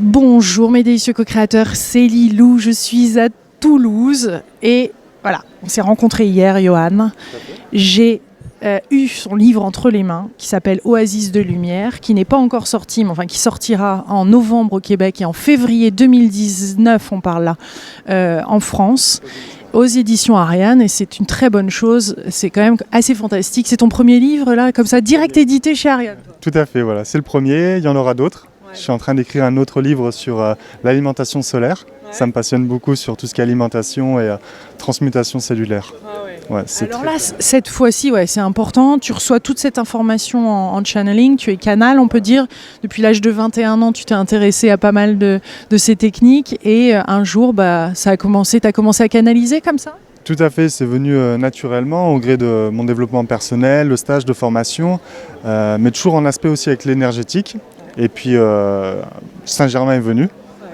Bonjour mes délicieux co-créateurs, c'est Lilou, je suis à Toulouse et voilà, on s'est rencontrés hier, Johan. J'ai eu son livre entre les mains qui s'appelle Oasis de lumière, qui n'est pas encore sorti, mais enfin qui sortira en novembre au Québec et en février 2019, on parle là, en France, aux éditions Ariane, et c'est une très bonne chose, c'est quand même assez fantastique. C'est ton premier livre là, comme ça, direct édité chez Ariane? Tout à fait, voilà, c'est le premier, il y en aura d'autres. Ouais. Je suis en train d'écrire un autre livre sur l'alimentation solaire. Ouais. Ça me passionne beaucoup sur tout ce qui est alimentation et transmutation cellulaire. Ah ouais. Ouais, alors là, cette fois-ci, ouais, c'est important. Tu reçois toute cette information en channeling. Tu es canal, on peut dire. Depuis l'âge de 21 ans, tu t'es intéressé à pas mal de ces techniques. Et un jour, tu as commencé à canaliser comme ça? Tout à fait, c'est venu naturellement au gré de mon développement personnel, le stage de formation, mais toujours en aspect aussi avec l'énergétique. Et puis Saint-Germain est venu.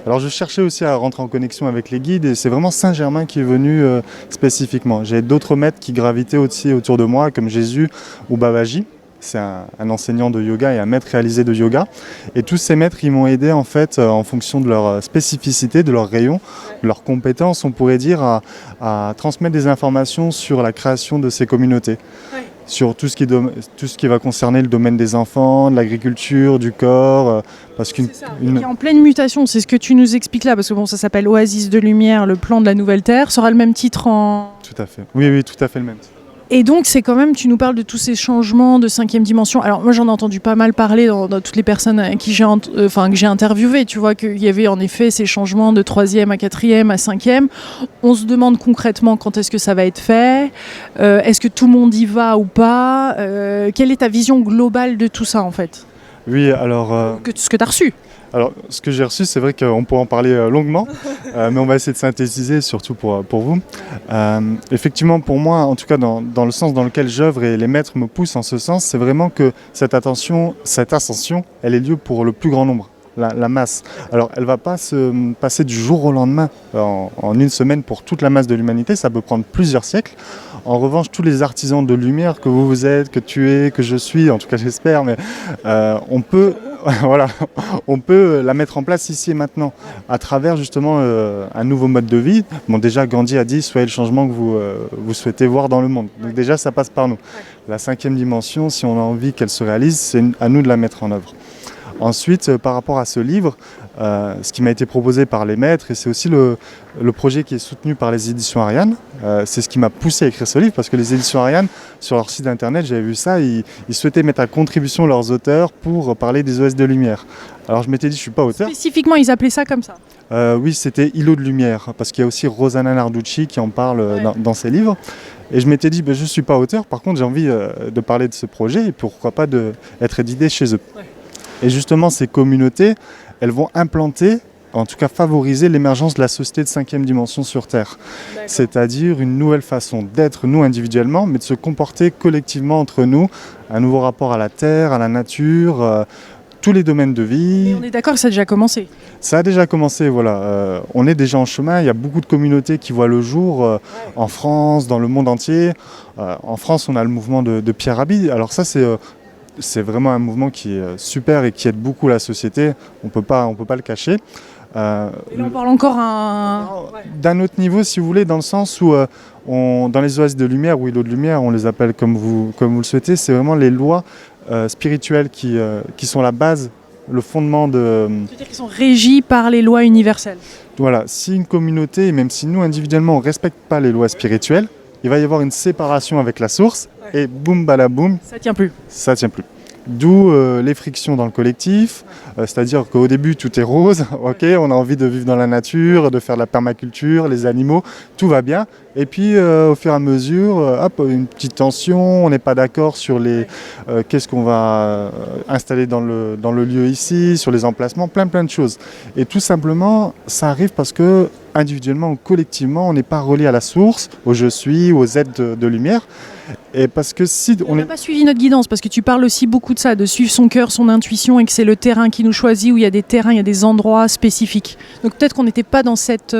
Alors je cherchais aussi à rentrer en connexion avec les guides et c'est vraiment Saint-Germain qui est venu spécifiquement. J'ai d'autres maîtres qui gravitaient aussi autour de moi comme Jésus ou Babaji. C'est un enseignant de yoga et un maître réalisé de yoga. Et tous ces maîtres, ils m'ont aidé en fait en fonction de leur spécificité, de leur rayon, de leurs compétences, on pourrait dire, à transmettre des informations sur la création de ces communautés. Ouais. Sur tout ce qui va concerner le domaine des enfants, de l'agriculture, du corps. Parce qui est en pleine mutation, c'est ce que tu nous expliques là, parce que bon, ça s'appelle Oasis de lumière, le plan de la nouvelle Terre, sera le même titre en... Tout à fait, oui, tout à fait le même titre. Et donc, c'est quand même, tu nous parles de tous ces changements de 5e dimension. Alors, moi, j'en ai entendu pas mal parler dans toutes les personnes que j'ai interviewées. Tu vois qu'il y avait en effet ces changements de 3e à 4e à 5e. On se demande concrètement quand est-ce que ça va être fait. Est-ce que tout le monde y va ou pas? Quelle est ta vision globale de tout ça, en fait? Oui, alors... Ce que tu as reçu. Alors, ce que j'ai reçu, c'est vrai qu'on pourrait en parler longuement, mais on va essayer de synthétiser, surtout pour vous. Effectivement, pour moi, en tout cas dans le sens dans lequel j'œuvre et les maîtres me poussent en ce sens, c'est vraiment que cette ascension, elle ait lieu pour le plus grand nombre. La masse. Alors, elle ne va pas se passer du jour au lendemain, en une semaine pour toute la masse de l'humanité, ça peut prendre plusieurs siècles. En revanche, tous les artisans de lumière que vous êtes, que tu es, que je suis, en tout cas j'espère, mais on peut la mettre en place ici et maintenant, à travers justement un nouveau mode de vie. Bon, déjà, Gandhi a dit « Soyez le changement que vous souhaitez voir dans le monde ». Donc déjà, ça passe par nous. La 5e dimension, si on a envie qu'elle se réalise, c'est à nous de la mettre en œuvre. Ensuite, par rapport à ce livre, ce qui m'a été proposé par les maîtres, et c'est aussi le projet qui est soutenu par les éditions Ariane, c'est ce qui m'a poussé à écrire ce livre, parce que les éditions Ariane, sur leur site internet, j'avais vu ça, ils souhaitaient mettre à contribution leurs auteurs pour parler des OS de lumière. Alors je m'étais dit, je ne suis pas auteur. Spécifiquement, ils appelaient ça comme ça? Oui, c'était îlot de lumière, parce qu'il y a aussi Rosanna Narducci qui en parle dans ses livres. Et je m'étais dit, je ne suis pas auteur, par contre j'ai envie de parler de ce projet, et pourquoi pas d'être édité chez eux. Ouais. Et justement, ces communautés, elles vont implanter, en tout cas favoriser l'émergence de la société de 5e dimension sur Terre. D'accord. C'est-à-dire une nouvelle façon d'être, nous individuellement, mais de se comporter collectivement entre nous, un nouveau rapport à la Terre, à la nature, tous les domaines de vie. Et on est d'accord que ça a déjà commencé? Ça a déjà commencé, voilà. On est déjà en chemin, il y a beaucoup de communautés qui voient le jour en France, dans le monde entier. En France, on a le mouvement de Pierre Rabhi. Alors ça, c'est vraiment un mouvement qui est super et qui aide beaucoup la société, on peut pas le cacher. Et là on parle encore d'un autre niveau, si vous voulez, dans le sens où dans les oasis de lumière ou îlots de lumière, on les appelle comme vous le souhaitez, c'est vraiment les lois spirituelles qui sont la base, le fondement de... C'est-à-dire qu'ils sont régis par les lois universelles. Voilà, si une communauté, même si nous individuellement on ne respecte pas les lois spirituelles, il va y avoir une séparation avec la source et boum balaboum. Ça tient plus. Ça tient plus. D'où les frictions dans le collectif, c'est-à-dire qu'au début tout est rose, okay, on a envie de vivre dans la nature, de faire de la permaculture, les animaux, tout va bien. Et puis au fur et à mesure, hop, une petite tension, on n'est pas d'accord sur qu'est-ce qu'on va installer dans le lieu ici, sur les emplacements, plein de choses. Et tout simplement, ça arrive parce que individuellement ou collectivement, on n'est pas relié à la source, au je suis, aux aides de lumière. Et parce que si on n'a pas suivi notre guidance, parce que tu parles aussi beaucoup de ça, de suivre son cœur, son intuition, et que c'est le terrain qui nous choisit, où il y a des terrains, il y a des endroits spécifiques. Donc peut-être qu'on n'était pas dans cette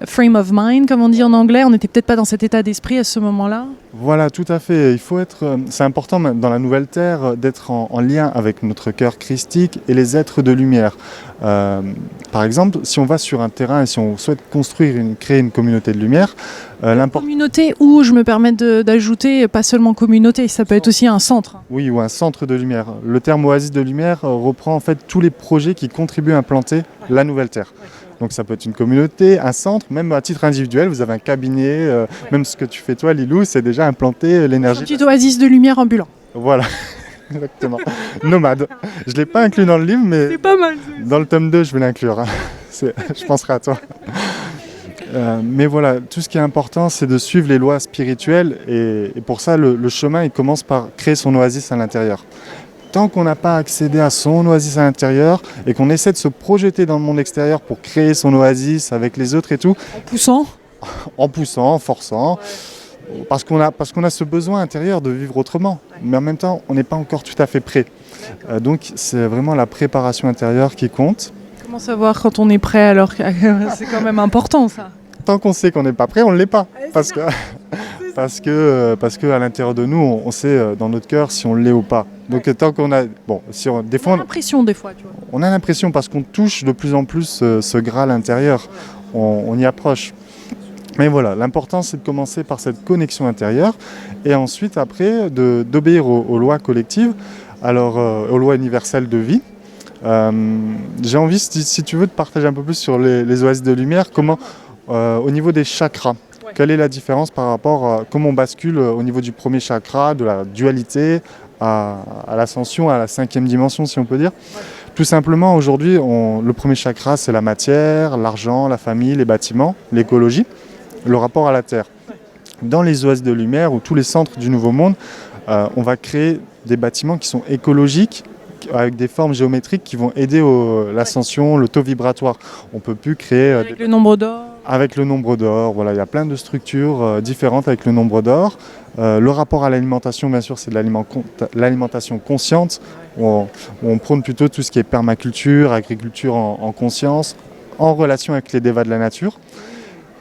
frame of mind, comme on dit en anglais. On n'était peut-être pas dans cet état d'esprit à ce moment-là. Voilà, tout à fait. Il faut être, c'est important dans la nouvelle terre d'être en lien avec notre cœur christique et les êtres de lumière. Par exemple, si on va sur un terrain et si on souhaite créer une communauté de lumière, communauté ou, je me permets d'ajouter, pas seulement communauté, ça peut être aussi un centre. Oui, ou un centre de lumière. Le terme oasis de lumière reprend en fait tous les projets qui contribuent à implanter la nouvelle terre. Donc ça peut être une communauté, un centre, même à titre individuel, vous avez un cabinet, même ce que tu fais toi Lilou, c'est déjà implanter l'énergie. Un petit oasis de lumière ambulant. Voilà, exactement. Nomade. Je ne l'ai pas inclus dans le livre, mais c'est pas mal. Dans le tome 2, je vais l'inclure. Je penserai à toi. Mais voilà, tout ce qui est important, c'est de suivre les lois spirituelles et pour ça, le chemin, il commence par créer son oasis à l'intérieur. Tant qu'on n'a pas accédé à son oasis à l'intérieur et qu'on essaie de se projeter dans le monde extérieur pour créer son oasis avec les autres et tout. En poussant, en forçant. Ouais. Parce qu'on a ce besoin intérieur de vivre autrement. Ouais. Mais en même temps, on n'est pas encore tout à fait prêt. Donc c'est vraiment la préparation intérieure qui compte. Comment savoir quand on est prêt alors que c'est quand même important ça. Tant qu'on sait qu'on n'est pas prêt, on ne l'est pas. Parce que à l'intérieur de nous, on sait dans notre cœur si on l'est ou pas. Donc tant qu'on a... Bon, des fois... On a l'impression des fois, tu vois. On a l'impression parce qu'on touche de plus en plus ce Graal intérieur. On y approche. Mais voilà, l'important c'est de commencer par cette connexion intérieure et ensuite après d'obéir aux lois collectives, alors aux lois universelles de vie. J'ai envie, si tu veux, de partager un peu plus sur les oasis de lumière, comment au niveau des chakras. Quelle est la différence par rapport à comment on bascule au niveau du premier chakra, de la dualité à l'ascension, à la 5e dimension, si on peut dire. Tout simplement, aujourd'hui, le premier chakra, c'est la matière, l'argent, la famille, les bâtiments, l'écologie, le rapport à la terre. Dans les oasis de lumière ou tous les centres du Nouveau Monde, on va créer des bâtiments qui sont écologiques, avec des formes géométriques qui vont aider l'ascension, le taux vibratoire. On ne peut plus créer... Avec le nombre d'or. Avec le nombre d'or, voilà, il y a plein de structures différentes avec le nombre d'or. Le rapport à l'alimentation, bien sûr, c'est de l'alimentation consciente. On prône plutôt tout ce qui est permaculture, agriculture en conscience, en relation avec les dévas de la nature.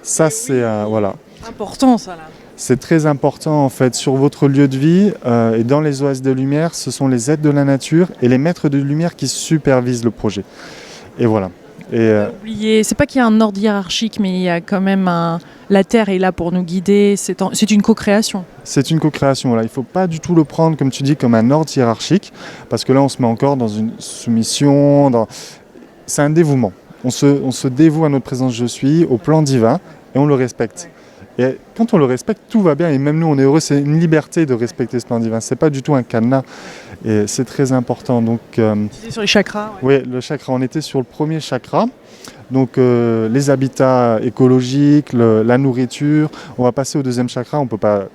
Ça, c'est... voilà. Important, ça, là. C'est très important en fait sur votre lieu de vie et dans les oasis de lumière, ce sont les êtres de la nature et les maîtres de lumière qui supervisent le projet. Et voilà. Oubliez, c'est pas qu'il y a un ordre hiérarchique, mais il y a quand même la Terre est là pour nous guider. C'est une co-création. C'est une co-création. Voilà. Il ne faut pas du tout le prendre, comme tu dis, comme un ordre hiérarchique, parce que là, on se met encore dans une soumission. C'est un dévouement. On se dévoue à notre présence je suis, au plan divin, et on le respecte. Et quand on le respecte, tout va bien. Et même nous, on est heureux. C'est une liberté de respecter ce plan divin. C'est pas du tout un cadenas. Et c'est très important. Donc, c'était sur les chakras. Oui, le chakra. On était sur le premier chakra. Donc, les habitats écologiques, la nourriture. On va passer au deuxième chakra. On ne peut pas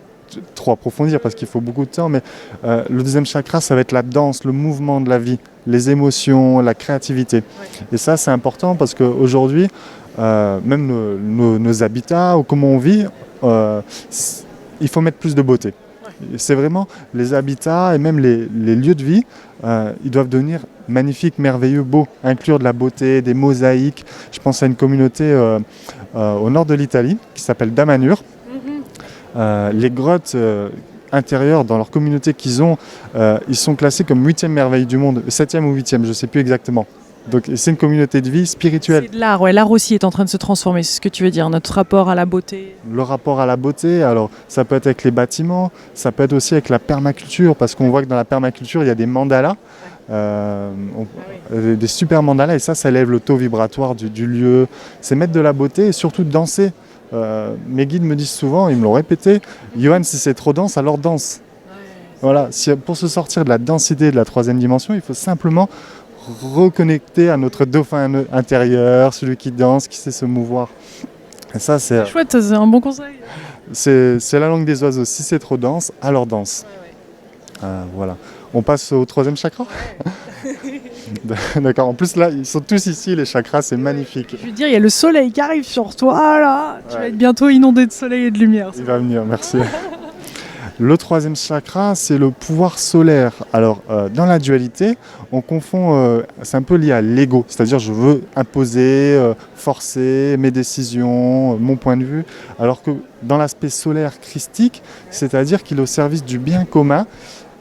trop approfondir parce qu'il faut beaucoup de temps. Mais le deuxième chakra, ça va être la danse, le mouvement de la vie, les émotions, la créativité. Ouais. Et ça, c'est important parce qu'aujourd'hui, même nos habitats ou comment on vit, il faut mettre plus de beauté. Ouais. C'est vraiment les habitats et même les lieux de vie, ils doivent devenir magnifiques, merveilleux, beaux, inclure de la beauté, des mosaïques. Je pense à une communauté au nord de l'Italie qui s'appelle Damanhur. Mm-hmm. Les grottes intérieures dans leur communauté qu'ils ont, ils sont classés comme 8e merveille du monde, 7e ou 8e, je ne sais plus exactement. Donc c'est une communauté de vie spirituelle. C'est de l'art, ouais. L'art aussi est en train de se transformer, c'est ce que tu veux dire, notre rapport à la beauté. Le rapport à la beauté, alors ça peut être avec les bâtiments, ça peut être aussi avec la permaculture, parce qu'on voit que dans la permaculture, il y a des mandalas, des super mandalas, et ça élève le taux vibratoire du lieu. C'est mettre de la beauté et surtout de danser. Mes guides me disent souvent, ils me l'ont répété, Johan, si c'est trop dense, alors danse. Voilà, pour se sortir de la densité de la 3e dimension, il faut simplement reconnecter à notre dauphin intérieur, celui qui danse, qui sait se mouvoir. Et ça, c'est chouette, c'est un bon conseil. C'est la langue des oiseaux. Si c'est trop dense, alors danse. Ouais. Voilà. On passe au 3e chakra. Ouais. D'accord. En plus, là, ils sont tous ici, les chakras, c'est magnifique. Je veux dire, il y a le soleil qui arrive sur toi, là. Tu vas être bientôt inondé de soleil et de lumière. Il va venir, merci. Le troisième chakra, c'est le pouvoir solaire. Alors, dans la dualité, on confond, c'est un peu lié à l'ego, c'est-à-dire je veux imposer, forcer mes décisions, mon point de vue, alors que dans l'aspect solaire christique, c'est-à-dire qu'il est au service du bien commun,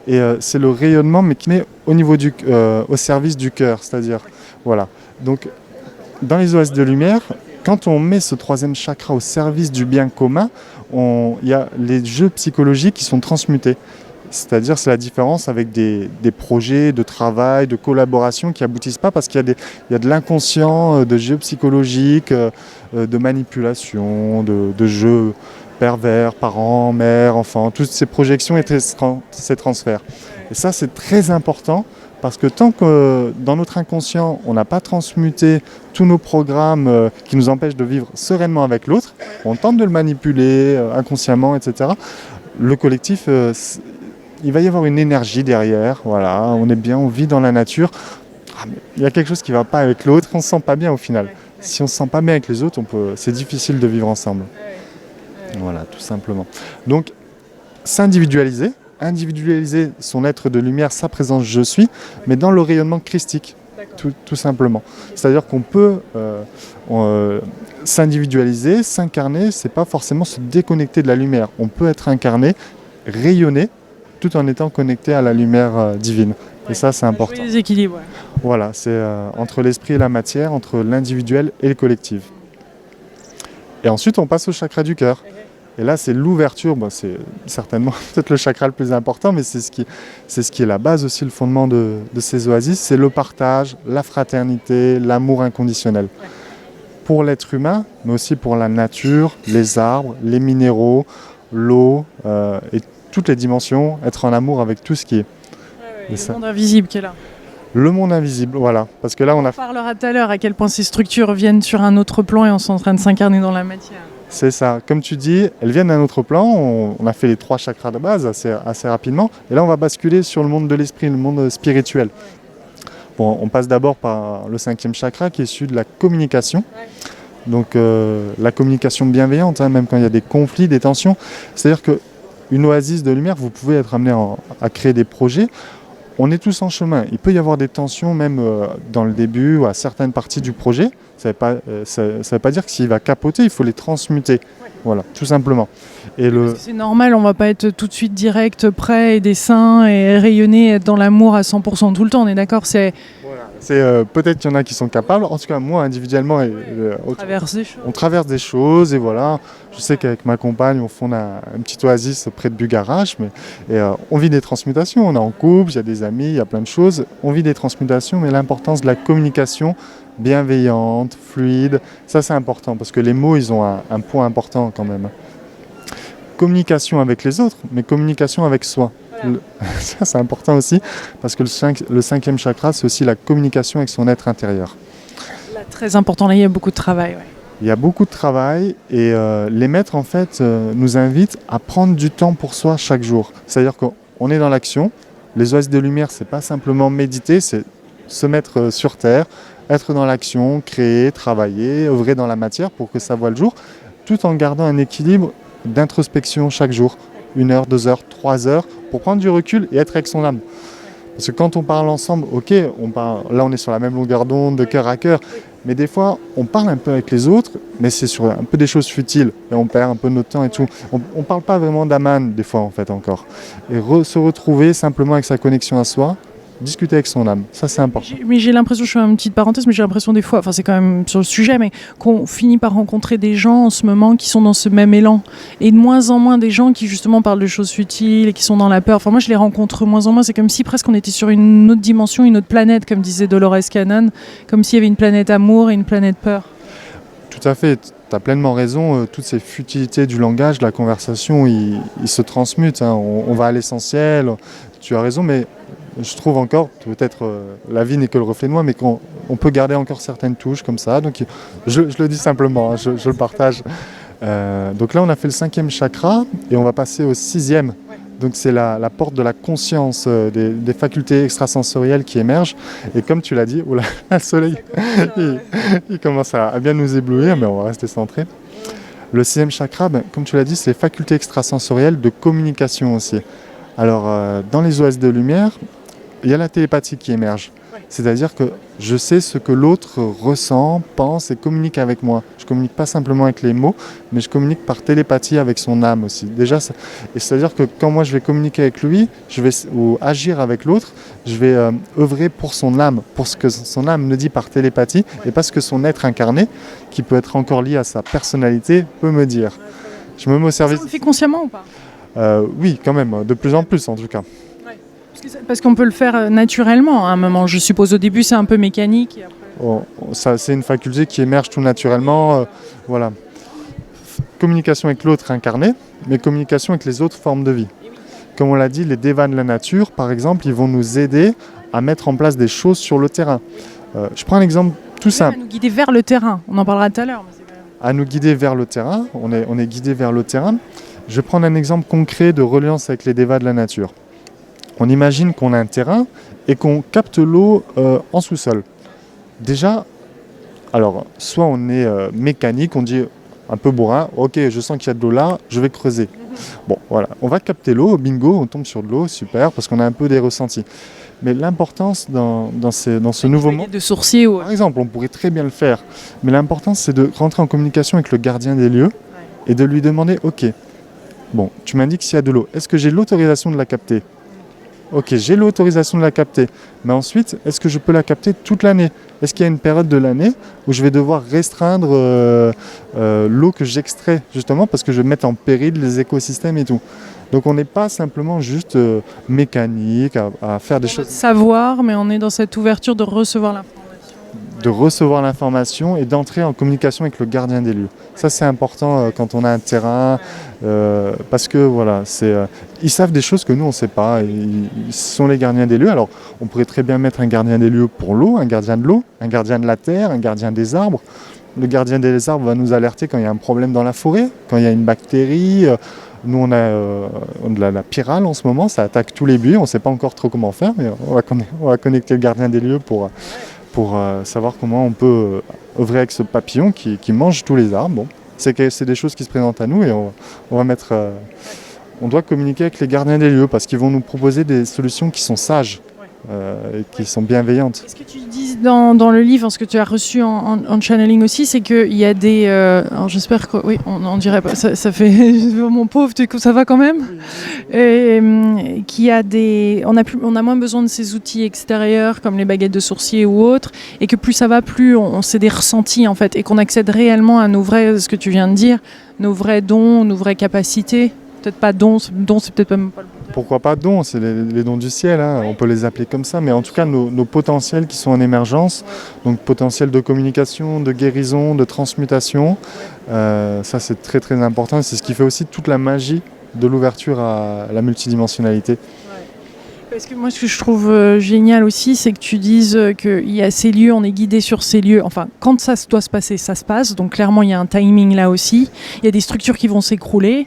et c'est le rayonnement, mais qui met au niveau au service du cœur, c'est-à-dire, voilà. Donc, dans les oasis de lumière, quand on met ce troisième chakra au service du bien commun, il y a les jeux psychologiques qui sont transmutés. C'est-à-dire, c'est la différence avec des projets de travail, de collaboration qui aboutissent pas parce qu'il y a de l'inconscient, de jeux psychologiques, de manipulation, de jeux pervers, parents, mères, enfants, toutes ces projections et ces transferts. Et ça, c'est très important parce que tant que dans notre inconscient, on n'a pas transmuté tous nos programmes qui nous empêchent de vivre sereinement avec l'autre, on tente de le manipuler inconsciemment, etc. Le collectif, il va y avoir une énergie derrière, voilà, on est bien, on vit dans la nature. Il y a quelque chose qui ne va pas avec l'autre, on ne se sent pas bien au final. Si on ne se sent pas bien avec les autres, c'est difficile de vivre ensemble. Voilà, tout simplement. Donc, s'individualiser, individualiser son être de lumière, sa présence je suis, mais dans le rayonnement christique, tout simplement. C'est-à-dire qu'on peut s'individualiser, s'incarner, c'est pas forcément se déconnecter de la lumière. On peut être incarné, rayonner, tout en étant connecté à la lumière divine. Et ça, c'est important. Les équilibres. Voilà, c'est entre l'esprit et la matière, entre l'individuel et le collectif. Et ensuite, on passe au chakra du cœur. Et là, c'est l'ouverture. Bon, c'est certainement peut-être le chakra le plus important, mais c'est ce qui est la base aussi, le fondement de ces oasis. C'est le partage, la fraternité, l'amour inconditionnel. Pour l'être humain, mais aussi pour la nature, les arbres, les minéraux, l'eau et toutes les dimensions, être en amour avec tout ce qui est. Le monde invisible qui est là. Le monde invisible, voilà. Parce que là, on parlera tout à l'heure à quel point ces structures viennent sur un autre plan et on est en train de s'incarner dans la matière. C'est ça. Comme tu dis, elles viennent d'un autre plan. On a fait les 3 chakras de base assez rapidement. Et là, on va basculer sur le monde de l'esprit, le monde spirituel. Bon, on passe d'abord par le 5e chakra qui est issu de la communication. Donc, la communication bienveillante, même quand il y a des conflits, des tensions. C'est-à-dire qu'une oasis de lumière, vous pouvez être amené à créer des projets. On est tous en chemin. Il peut y avoir des tensions même dans le début ou à certaines parties du projet. Ça ne veut pas dire que s'il va capoter, il faut les transmuter. Voilà, tout simplement. C'est normal, on ne va pas être tout de suite direct, prêt et des seins et rayonner, être dans l'amour à 100% tout le temps, on est d'accord, peut-être qu'il y en a qui sont capables. En tout cas, moi, individuellement, on traverse des choses. Et voilà, je sais qu'avec ma compagne, on fonde une petite oasis près de Bugarach. On vit des transmutations. On est en couple, il y a des amis, il y a plein de choses. On vit des transmutations, mais l'importance de la communication bienveillante, fluide, ça c'est important parce que les mots, ils ont un point important quand même. Communication avec les autres, mais communication avec soi. Voilà. Ça c'est important aussi parce que le 5e chakra, c'est aussi la communication avec son être intérieur. Là, très important, là il y a beaucoup de travail. Ouais. Il y a beaucoup de travail et les maîtres en fait nous invitent à prendre du temps pour soi chaque jour. C'est-à-dire qu'on est dans l'action. Les oasis de lumière, c'est pas simplement méditer, c'est se mettre sur terre, être dans l'action, créer, travailler, œuvrer dans la matière pour que ça voie le jour, tout en gardant un équilibre d'introspection chaque jour. 1 heure, 2 heures, 3 heures, pour prendre du recul et être avec son âme. Parce que quand on parle ensemble, ok, là on est sur la même longueur d'onde, de cœur à cœur, mais des fois on parle un peu avec les autres, mais c'est sur un peu des choses futiles, et on perd un peu notre temps et tout. On ne parle pas vraiment d'Aman des fois en fait encore. Et se retrouver simplement avec sa connexion à soi, discuter avec son âme, ça c'est important. Mais j'ai l'impression, je fais une petite parenthèse, mais j'ai l'impression des fois, enfin c'est quand même sur le sujet, mais qu'on finit par rencontrer des gens en ce moment qui sont dans ce même élan, et de moins en moins des gens qui justement parlent de choses futiles et qui sont dans la peur. Enfin moi je les rencontre moins en moins, c'est comme si presque on était sur une autre dimension, une autre planète, comme disait Dolores Cannon, comme s'il y avait une planète amour et une planète peur. Tout à fait, tu as pleinement raison, toutes ces futilités du langage, de la conversation, ils se transmutent, hein. On va à l'essentiel, tu as raison, mais je trouve encore, peut-être la vie n'est que le reflet de moi, mais qu'on peut garder encore certaines touches comme ça. Donc je le dis simplement, hein, je le partage. Donc là, on a fait le 5e chakra et on va passer au 6e. Donc c'est la porte de la conscience, des facultés extrasensorielles qui émergent. Et comme tu l'as dit, oula, le soleil, il commence à bien nous éblouir, mais on va rester centré. Le sixième chakra, comme tu l'as dit, c'est les facultés extrasensorielles de communication aussi. Alors, dans les OS de lumière, il y a la télépathie qui émerge. C'est-à-dire que je sais ce que l'autre ressent, pense et communique avec moi. Je ne communique pas simplement avec les mots, mais je communique par télépathie avec son âme aussi. Déjà, et c'est-à-dire que quand moi je vais communiquer avec lui, ou agir avec l'autre, je vais œuvrer pour son âme, pour ce que son âme me dit par télépathie, et pas ce que son être incarné, qui peut être encore lié à sa personnalité, peut me dire. Je me mets au service. Ça, on le fait consciemment ou pas? Oui, quand même, de plus en plus en tout cas. Parce qu'on peut le faire naturellement à un moment. Je suppose au début c'est un peu mécanique. Et après... c'est une faculté qui émerge tout naturellement. Voilà. Communication avec l'autre incarné, mais communication avec les autres formes de vie. Comme on l'a dit, les devas de la nature, par exemple, ils vont nous aider à mettre en place des choses sur le terrain. Je prends un exemple tout simple. À nous guider vers le terrain. On en parlera tout à l'heure. À nous guider vers le terrain. On est guidé vers le terrain. Je vais prendre un exemple concret de reliance avec les devas de la nature. On imagine qu'on a un terrain et qu'on capte l'eau en sous-sol. Déjà, alors, soit on est mécanique, on dit un peu bourrin, ok, je sens qu'il y a de l'eau là, je vais creuser. Bon, voilà, on va capter l'eau, bingo, on tombe sur de l'eau, super, parce qu'on a un peu des ressentis. Mais l'importance dans ce nouveau monde... de sourcier ou... Par exemple, on pourrait très bien le faire, mais l'importance c'est de rentrer en communication avec le gardien des lieux et de lui demander, ok, bon, tu m'indiques s'il y a de l'eau, est-ce que j'ai l'autorisation de la capter ? Ok, j'ai l'autorisation de la capter, mais ensuite, est-ce que je peux la capter toute l'année ? Est-ce qu'il y a une période de l'année où je vais devoir restreindre l'eau que j'extrais, justement parce que je vais mettre en péril les écosystèmes et tout. Donc on n'est pas simplement juste mécanique, à faire des choses... Savoir, mais on est dans cette ouverture de recevoir l'information. De recevoir l'information et d'entrer en communication avec le gardien des lieux. Ça c'est important quand on a un terrain, parce que voilà, ils savent des choses que nous on ne sait pas, ils sont les gardiens des lieux. Alors on pourrait très bien mettre un gardien des lieux pour l'eau, un gardien de l'eau, un gardien de la terre, un gardien des arbres. Le gardien des arbres va nous alerter quand il y a un problème dans la forêt, quand il y a une bactérie. Nous on a la pyrale en ce moment, ça attaque tous les buis, on ne sait pas encore trop comment faire, mais on va connecter le gardien des lieux pour savoir comment on peut œuvrer avec ce papillon qui mange tous les arbres. Bon, c'est des choses qui se présentent à nous et on doit communiquer avec les gardiens des lieux parce qu'ils vont nous proposer des solutions qui sont sages et qui sont bienveillantes. Ce que tu dis dans le livre, ce que tu as reçu en channeling aussi, c'est qu'il y a des... alors j'espère que... Oui, on dirait pas. Ça fait... Mon pauvre, ça va quand même. Et qu'il y a des... On a moins besoin de ces outils extérieurs comme les baguettes de sourcier ou autres, et que plus ça va, plus on sait des ressentis en fait, et qu'on accède réellement à nos vrais, ce que tu viens de dire, nos vrais dons, nos vraies capacités. Peut-être pas dons, c'est peut-être même pas le bon terme. Pourquoi pas dons, c'est les dons du ciel, hein, on peut les appeler comme ça, mais en tout cas nos potentiels qui sont en émergence, donc potentiel de communication, de guérison, de transmutation, ça c'est très très important, c'est ce qui fait aussi toute la magie de l'ouverture à la multidimensionnalité. Parce que moi, ce que je trouve génial aussi, c'est que tu dises qu'il y a ces lieux, on est guidé sur ces lieux. Enfin, quand ça doit se passer, ça se passe. Donc clairement, il y a un timing là aussi. Il y a des structures qui vont s'écrouler.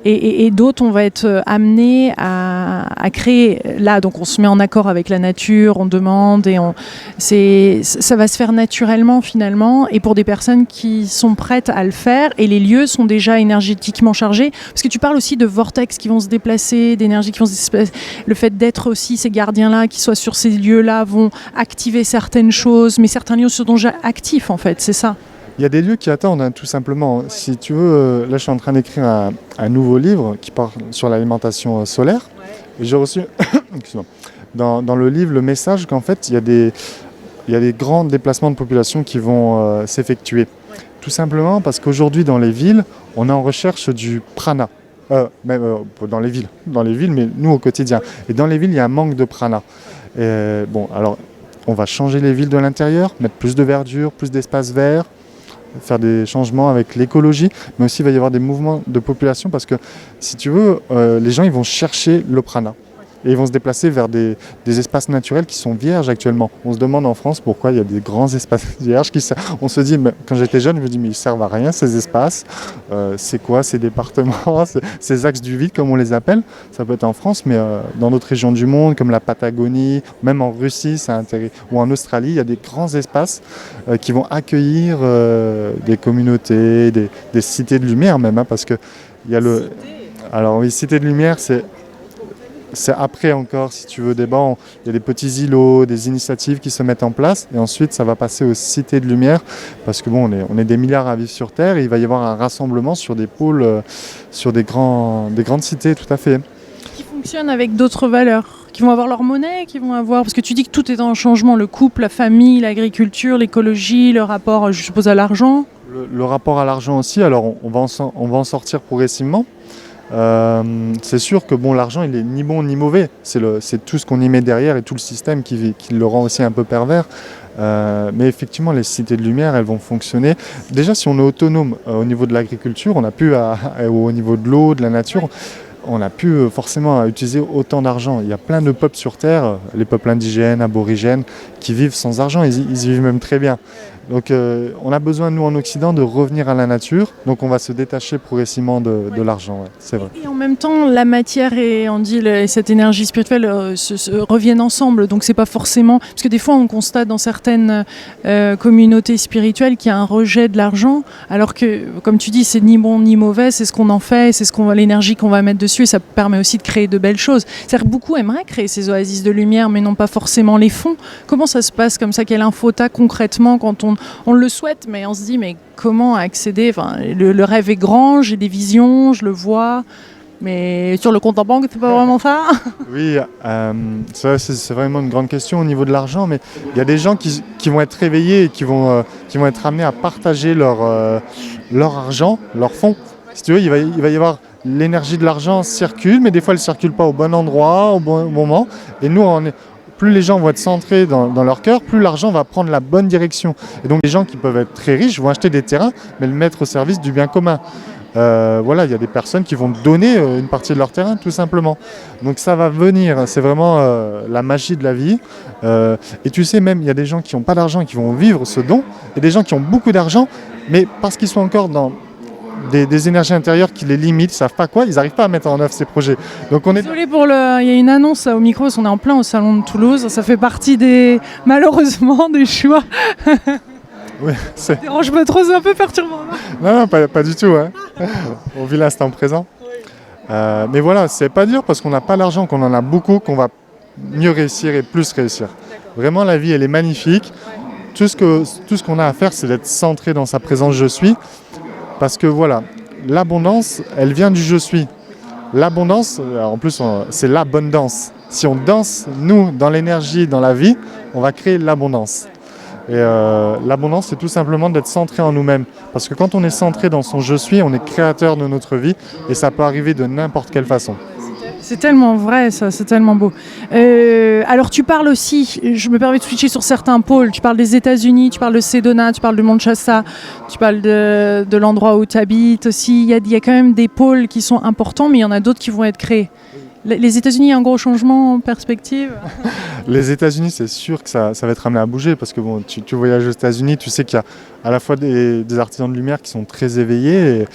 Et d'autres, on va être amené à créer. Là, donc on se met en accord avec la nature, on demande, et ça va se faire naturellement finalement. Et pour des personnes qui sont prêtes à le faire, et les lieux sont déjà énergétiquement chargés. Parce que tu parles aussi de vortex qui vont se déplacer, d'énergie qui vont se déplacer. Le fait d'être aussi ces gardiens-là, qui soient sur ces lieux-là, vont activer certaines choses, mais certains lieux sont déjà actifs en fait, c'est ça. Il y a des lieux qui attendent, hein, tout simplement. Ouais. Si tu veux, là je suis en train d'écrire un nouveau livre qui parle sur l'alimentation solaire. Ouais. Et j'ai reçu dans le livre le message qu'en fait il y a des grands déplacements de population qui vont s'effectuer. Ouais. Tout simplement parce qu'aujourd'hui dans les villes, on est en recherche du prana. Même dans les villes, mais nous au quotidien. Et dans les villes, il y a un manque de prana. Et, bon, alors on va changer les villes de l'intérieur, mettre plus de verdure, plus d'espaces verts, faire des changements avec l'écologie, mais aussi il va y avoir des mouvements de population parce que, si tu veux, les gens ils vont chercher le prana. et ils vont se déplacer vers des espaces naturels qui sont vierges actuellement. On se demande en France pourquoi il y a des grands espaces vierges. On se dit, quand j'étais jeune, je me dis mais ils servent à rien ces espaces. C'est quoi ces départements, ces axes du vide comme on les appelle? Ça peut être en France, mais dans d'autres régions du monde comme la Patagonie, même en Russie ou en Australie, il y a des grands espaces qui vont accueillir des communautés, des cités de lumière même, hein, parce que il y a le... Alors oui, cité de lumière, c'est après encore, si tu veux, il y a des petits îlots, des initiatives qui se mettent en place, et ensuite ça va passer aux cités de lumière, parce que bon, on est des milliards à vivre sur Terre, et il va y avoir un rassemblement sur des pôles, sur des grandes cités, tout à fait. Qui fonctionnent avec d'autres valeurs, qui vont avoir leur monnaie, qui vont avoir... Parce que tu dis que tout est en changement, le couple, la famille, l'agriculture, l'écologie, le rapport, je suppose, à l'argent. Le rapport à l'argent aussi, alors on va en sortir progressivement. C'est sûr que bon, l'argent il est ni bon ni mauvais, c'est tout ce qu'on y met derrière et tout le système qui le rend aussi un peu pervers. Mais effectivement les cités de lumière elles vont fonctionner. Déjà si on est autonome au niveau de l'agriculture, on a pu au niveau de l'eau, de la nature, on a pu forcément utiliser autant d'argent. Il y a plein de peuples sur Terre, les peuples indigènes, aborigènes, qui vivent sans argent, ils y vivent même très bien. Donc on a besoin, nous en Occident, de revenir à la nature, donc on va se détacher progressivement de l'argent, ouais, c'est vrai. Et en même temps, la matière et cette énergie spirituelle reviennent ensemble, donc c'est pas forcément... Parce que des fois on constate dans certaines communautés spirituelles qu'il y a un rejet de l'argent, alors que, comme tu dis, c'est ni bon ni mauvais, c'est ce qu'on en fait, c'est l'énergie qu'on va mettre dessus, et ça permet aussi de créer de belles choses. C'est-à-dire que beaucoup aimeraient créer ces oasis de lumière, mais n'ont pas forcément les fonds. Comment ça se passe comme ça? Quelle info t'as concrètement quand on le souhaite, mais on se dit mais comment accéder? Enfin, le rêve est grand, j'ai des visions, je le vois, mais sur le compte en banque, c'est pas vraiment ça. Oui, c'est vraiment une grande question au niveau de l'argent, mais il y a des gens qui vont être réveillés et qui vont être amenés à partager leur argent, leurs fonds. Si tu veux, il va y avoir l'énergie de l'argent circule, mais des fois elle ne circule pas au bon endroit, au bon moment, et nous plus les gens vont être centrés dans leur cœur, plus l'argent va prendre la bonne direction. Et donc les gens qui peuvent être très riches vont acheter des terrains, mais le mettre au service du bien commun. Voilà, il y a des personnes qui vont donner une partie de leur terrain, tout simplement. Donc ça va venir, c'est vraiment la magie de la vie. Et tu sais, même, il y a des gens qui n'ont pas d'argent qui vont vivre ce don, et des gens qui ont beaucoup d'argent, mais parce qu'ils sont encore dans des énergies intérieures qui les limitent, ils ne savent pas quoi, ils n'arrivent pas à mettre en œuvre ces projets. Donc Désolée il y a une annonce au micro, on est en plein au salon de Toulouse, ça fait partie malheureusement des choix. Oui, je me trouve un peu perturbant. Non, pas du tout. Hein. On vit l'instant présent. Mais voilà, c'est pas dur parce qu'on n'a pas l'argent, qu'on en a beaucoup, qu'on va mieux réussir et plus réussir. Vraiment, la vie, elle est magnifique. Tout ce qu'on a à faire, c'est d'être centré dans sa présence je suis. Parce que voilà, l'abondance, elle vient du je suis. L'abondance, en plus, c'est l'abondance. Si on danse, nous, dans l'énergie, dans la vie, on va créer l'abondance. Et l'abondance, c'est tout simplement d'être centré en nous-mêmes. Parce que quand on est centré dans son je suis, on est créateur de notre vie et ça peut arriver de n'importe quelle façon. C'est tellement vrai, ça, c'est tellement beau. Alors tu parles aussi, je me permets de switcher sur certains pôles, tu parles des États-Unis, tu parles de Sedona, tu parles de Mont Shasta, tu parles de l'endroit où tu habites aussi. Il y a quand même des pôles qui sont importants, mais il y en a d'autres qui vont être créés. Les États-Unis, il y a un gros changement en perspective? Les États-Unis, c'est sûr que ça va être amené à bouger parce que bon, tu voyages aux États-Unis, tu sais qu'il y a à la fois des artisans de lumière qui sont très éveillés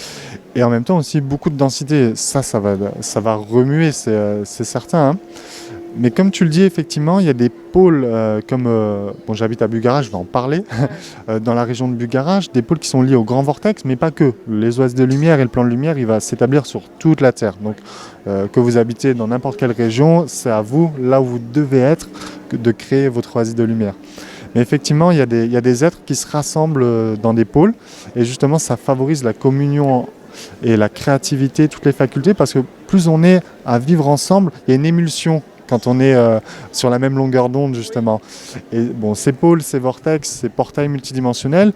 et en même temps aussi beaucoup de densité. Ça va remuer, c'est certain. Hein. Mais comme tu le dis, effectivement, il y a des pôles comme... j'habite à Bugarach, je vais en parler. Dans la région de Bugarach, des pôles qui sont liés au grand vortex, mais pas que. Les oasis de lumière et le plan de lumière, il va s'établir sur toute la Terre. Donc, que vous habitez dans n'importe quelle région, c'est à vous, là où vous devez être, de créer votre oasis de lumière. Mais effectivement, il y a des êtres qui se rassemblent dans des pôles. Et justement, ça favorise la communion et la créativité, toutes les facultés, parce que plus on est à vivre ensemble, il y a une émulsion quand on est sur la même longueur d'onde, justement. Et bon, ces pôles, ces vortex, ces portails multidimensionnels,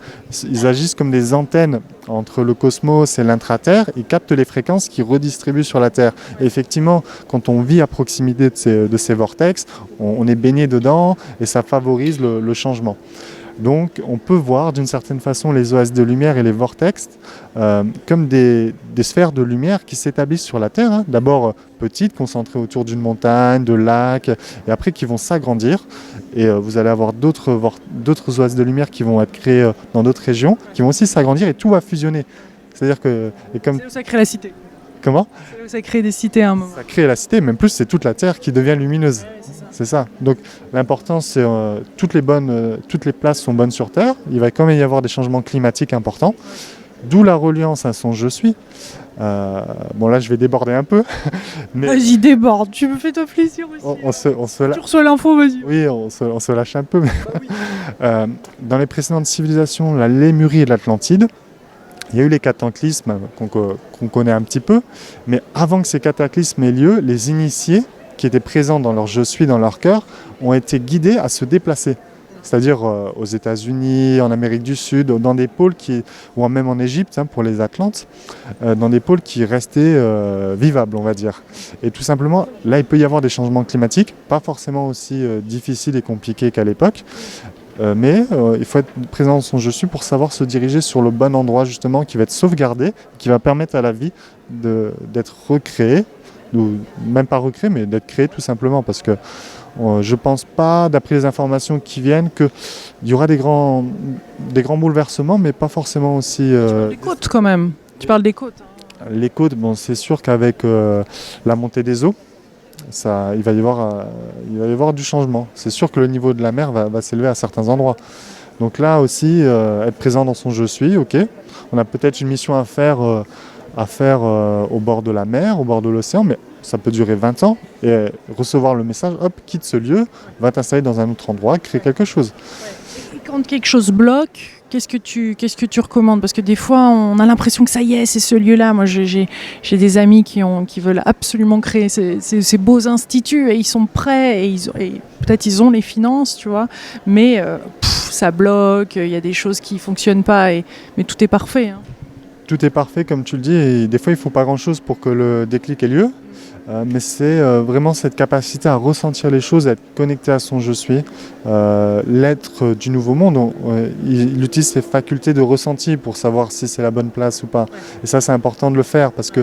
ils agissent comme des antennes entre le cosmos et l'intraterre. Ils captent les fréquences qui redistribuent sur la Terre. Et effectivement, quand on vit à proximité de ces vortex, on est baigné dedans et ça favorise le changement. Donc on peut voir d'une certaine façon les oases de lumière et les vortex comme des sphères de lumière qui s'établissent sur la Terre, hein. D'abord petites, concentrées autour d'une montagne, de lacs, et après qui vont s'agrandir. Et vous allez avoir d'autres oases de lumière qui vont être créées dans d'autres régions, qui vont aussi s'agrandir et tout va fusionner. C'est-à-dire que... C'est là où ça crée la cité. Comment ? C'est là où ça crée des cités à un moment. Ça crée la cité, même plus c'est toute la Terre qui devient lumineuse. C'est ça. Donc l'important c'est toutes les places sont bonnes sur Terre. Il va quand même y avoir des changements climatiques importants. D'où la reliance à son je suis. Bon là je vais déborder un peu. Mais Vas-y, déborde, tu me fais toi plaisir aussi. Tu reçois l'info, vas-y. Oui, on se lâche un peu. Mais dans les précédentes civilisations, la Lémurie et l'Atlantide, il y a eu les cataclysmes qu'on connaît un petit peu, mais avant que ces cataclysmes aient lieu, les initiés qui étaient présents dans leur je suis, dans leur cœur, ont été guidés à se déplacer. C'est-à-dire aux États-Unis, en Amérique du Sud, dans des pôles ou même en Égypte, hein, pour les Atlantes, dans des pôles qui restaient vivables, on va dire. Et tout simplement, là, il peut y avoir des changements climatiques, pas forcément aussi difficiles et compliqués qu'à l'époque, mais il faut être présent dans son je suis pour savoir se diriger sur le bon endroit, justement, qui va être sauvegardé, qui va permettre à la vie d'être recréée, ou même pas recréée, mais d'être créée tout simplement, parce que je pense pas, d'après les informations qui viennent, qu'il y aura des grands bouleversements, mais pas forcément aussi... Tu parles des côtes quand même. Tu parles des côtes. Les côtes, bon, c'est sûr qu'avec la montée des eaux, il va y avoir du changement. C'est sûr que le niveau de la mer va s'élever à certains endroits. Donc là aussi, être présent dans son je suis, ok. On a peut-être une mission à faire au bord de la mer, au bord de l'océan, mais ça peut durer 20 ans, et recevoir le message, hop, quitte ce lieu, va t'installer dans un autre endroit, créer quelque chose. Et quand quelque chose bloque, qu'est-ce que tu recommandes ? Parce que des fois, on a l'impression que ça y est, c'est ce lieu-là. Moi, j'ai des amis qui veulent absolument créer ces beaux instituts, et ils sont prêts, et peut-être ils ont les finances, tu vois, mais ça bloque, il y a des choses qui ne fonctionnent pas, mais tout est parfait, hein. Tout est parfait, comme tu le dis, et des fois, il ne faut pas grand-chose pour que le déclic ait lieu. Mais c'est vraiment cette capacité à ressentir les choses, à être connecté à son je suis, l'être du nouveau monde. Il utilise ses facultés de ressenti pour savoir si c'est la bonne place ou pas. Et ça, c'est important de le faire parce que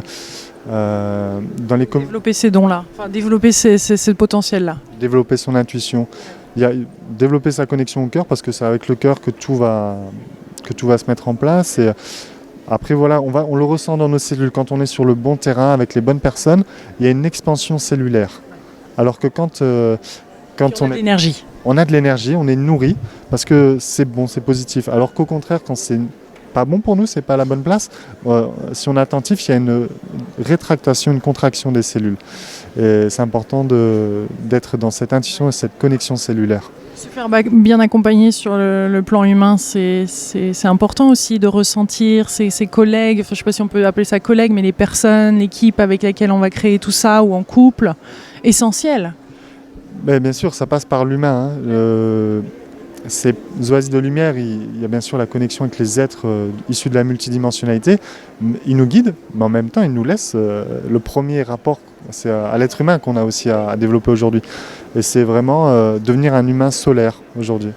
dans les développer ces dons-là, enfin développer ce potentiel-là. Développer son intuition, développer sa connexion au cœur, parce que c'est avec le cœur que tout va se mettre en place. Et après voilà, on le ressent dans nos cellules. Quand on est sur le bon terrain avec les bonnes personnes, il y a une expansion cellulaire. Alors que quand on a de l'énergie. On a de l'énergie, on est nourri parce que c'est bon, c'est positif. Alors qu'au contraire, quand c'est pas bon pour nous, c'est pas la bonne place, si on est attentif, il y a une rétractation, une contraction des cellules. Et c'est important d'être dans cette intuition et cette connexion cellulaire. Se faire bien accompagner sur le plan humain, c'est important aussi de ressentir ses collègues, enfin, je ne sais pas si on peut appeler ça collègues, mais les personnes, l'équipe avec laquelle on va créer tout ça, ou en couple, essentiel. Mais bien sûr, ça passe par l'humain, hein. Ces oasis de lumière, il y a bien sûr la connexion avec les êtres issus de la multidimensionnalité. Ils nous guident, mais en même temps, ils nous laissent le premier rapport, c'est à l'être humain qu'on a aussi à développer aujourd'hui. Et c'est vraiment devenir un humain solaire aujourd'hui.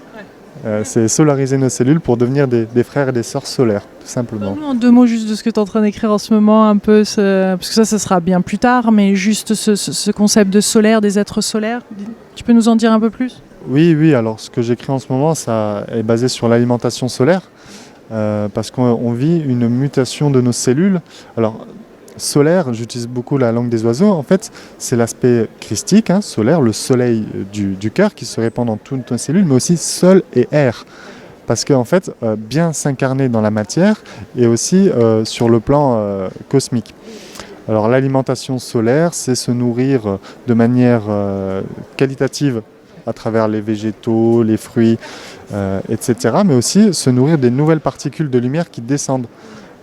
Ouais. C'est solariser nos cellules pour devenir des frères et des sœurs solaires, tout simplement. Parle-nous en 2 mots juste de ce que tu es en train d'écrire en ce moment, un peu, parce que ça sera bien plus tard, mais juste ce concept de solaire, des êtres solaires. Tu peux nous en dire un peu plus ? Oui, alors ce que j'écris en ce moment, ça est basé sur l'alimentation solaire, parce qu'on vit une mutation de nos cellules. Alors, solaire, j'utilise beaucoup la langue des oiseaux, en fait, c'est l'aspect christique, hein, solaire, le soleil du cœur qui se répand dans toutes nos cellules, mais aussi sol et air. Parce qu'en fait, bien s'incarner dans la matière et aussi sur le plan cosmique. Alors l'alimentation solaire, c'est se nourrir de manière qualitative à travers les végétaux, les fruits, etc. Mais aussi se nourrir des nouvelles particules de lumière qui descendent.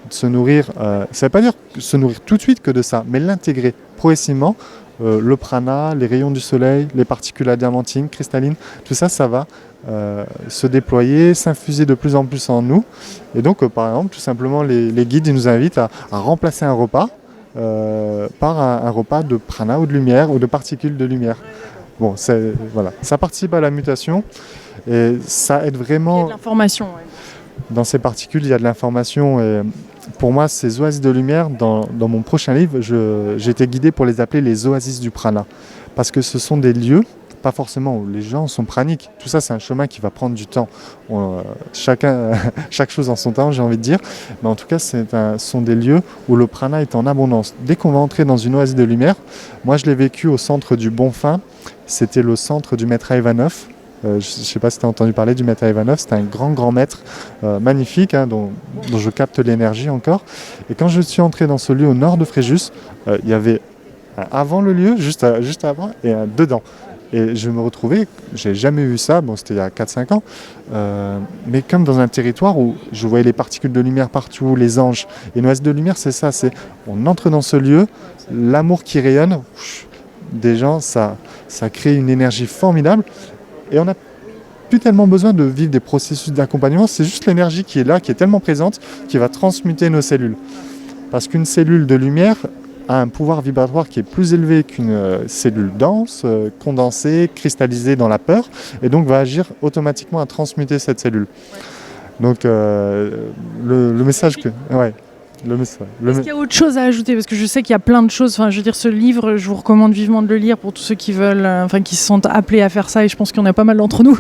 Se nourrir, ça ne veut pas dire se nourrir tout de suite que de ça, mais l'intégrer progressivement, le prana, les rayons du soleil, les particules adamantines, cristallines, tout ça, ça va se déployer, s'infuser de plus en plus en nous. Et donc, par exemple, tout simplement, les guides ils nous invitent à remplacer un repas par un repas de prana ou de lumière ou de particules de lumière. bon, voilà. Ça participe à la mutation et ça aide Il y a vraiment. de l'information. Ouais. Dans ces particules, il y a de l'information et pour moi, ces oasis de lumière, dans mon prochain livre, j'ai été guidé pour les appeler les oasis du prana. Parce que ce sont des lieux, pas forcément où les gens sont praniques. Tout ça, c'est un chemin qui va prendre du temps. Chaque chose en son temps, j'ai envie de dire. Mais en tout cas, ce sont des lieux où le prana est en abondance. Dès qu'on va entrer dans une oasis de lumière, moi je l'ai vécu au centre du Bonfin. C'était le centre du maître Ivanov. Je ne sais pas si tu as entendu parler du maître Ivanov, c'est un grand maître magnifique dont je capte l'énergie encore. Et quand je suis entré dans ce lieu au nord de Fréjus, il y avait un avant le lieu, juste avant, et un dedans. Et je me retrouvais, j'ai jamais vu ça, bon c'était il y a 4-5 ans, mais comme dans un territoire où je voyais les particules de lumière partout, les anges. Et une oasis de lumière, c'est ça, on entre dans ce lieu, l'amour qui rayonne, des gens, ça crée une énergie formidable. Et on n'a plus tellement besoin de vivre des processus d'accompagnement, c'est juste l'énergie qui est là, qui est tellement présente, qui va transmuter nos cellules. Parce qu'une cellule de lumière a un pouvoir vibratoire qui est plus élevé qu'une cellule dense, condensée, cristallisée dans la peur, et donc va agir automatiquement à transmuter cette cellule. Donc le message que... Ouais. Est-ce qu'il y a autre chose à ajouter? Parce que je sais qu'il y a plein de choses. Enfin, je veux dire, ce livre, je vous recommande vivement de le lire pour tous ceux qui veulent, qui se sont appelés à faire ça. Et je pense qu'il y en a pas mal d'entre nous.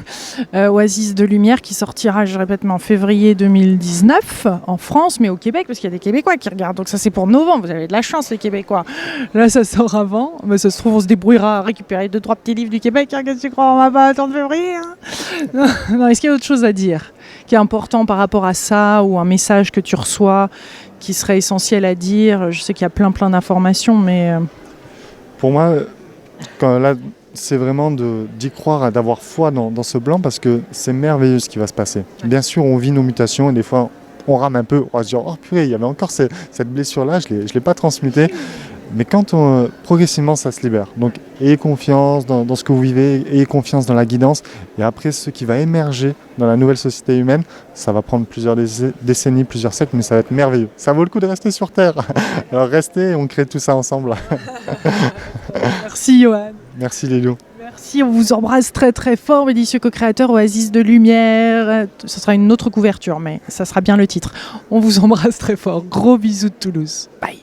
Oasis de lumière, qui sortira, je répète, en février 2019 en France, mais au Québec, parce qu'il y a des Québécois qui regardent. Donc ça, c'est pour novembre. Vous avez de la chance, les Québécois. Là, ça sort avant. Mais ça se trouve, on se débrouillera à récupérer 2-3 petits livres du Québec. Qu'est-ce que tu crois? On va pas attendre février. Non, est-ce qu'il y a autre chose à dire qui est important par rapport à ça, ou un message que tu reçois qui serait essentiel à dire? Je sais qu'il y a plein d'informations, mais... Pour moi, là, c'est vraiment d'y croire et d'avoir foi dans ce blanc, parce que c'est merveilleux ce qui va se passer. Bien sûr, on vit nos mutations et des fois, on rame un peu. On va se dire, oh purée, il y avait encore cette blessure-là, je ne l'ai pas transmutée. Mais quand progressivement, ça se libère. Donc, ayez confiance dans ce que vous vivez, ayez confiance dans la guidance. Et après, ce qui va émerger dans la nouvelle société humaine, ça va prendre plusieurs décennies, plusieurs siècles, mais ça va être merveilleux. Ça vaut le coup de rester sur Terre. Alors, restez et on crée tout ça ensemble. Merci, Johan. Merci, Lilou. Merci, on vous embrasse très fort, délicieux co-créateur, Oasis de lumière. Ce sera une autre couverture, mais ça sera bien le titre. On vous embrasse très fort. Gros bisous de Toulouse. Bye.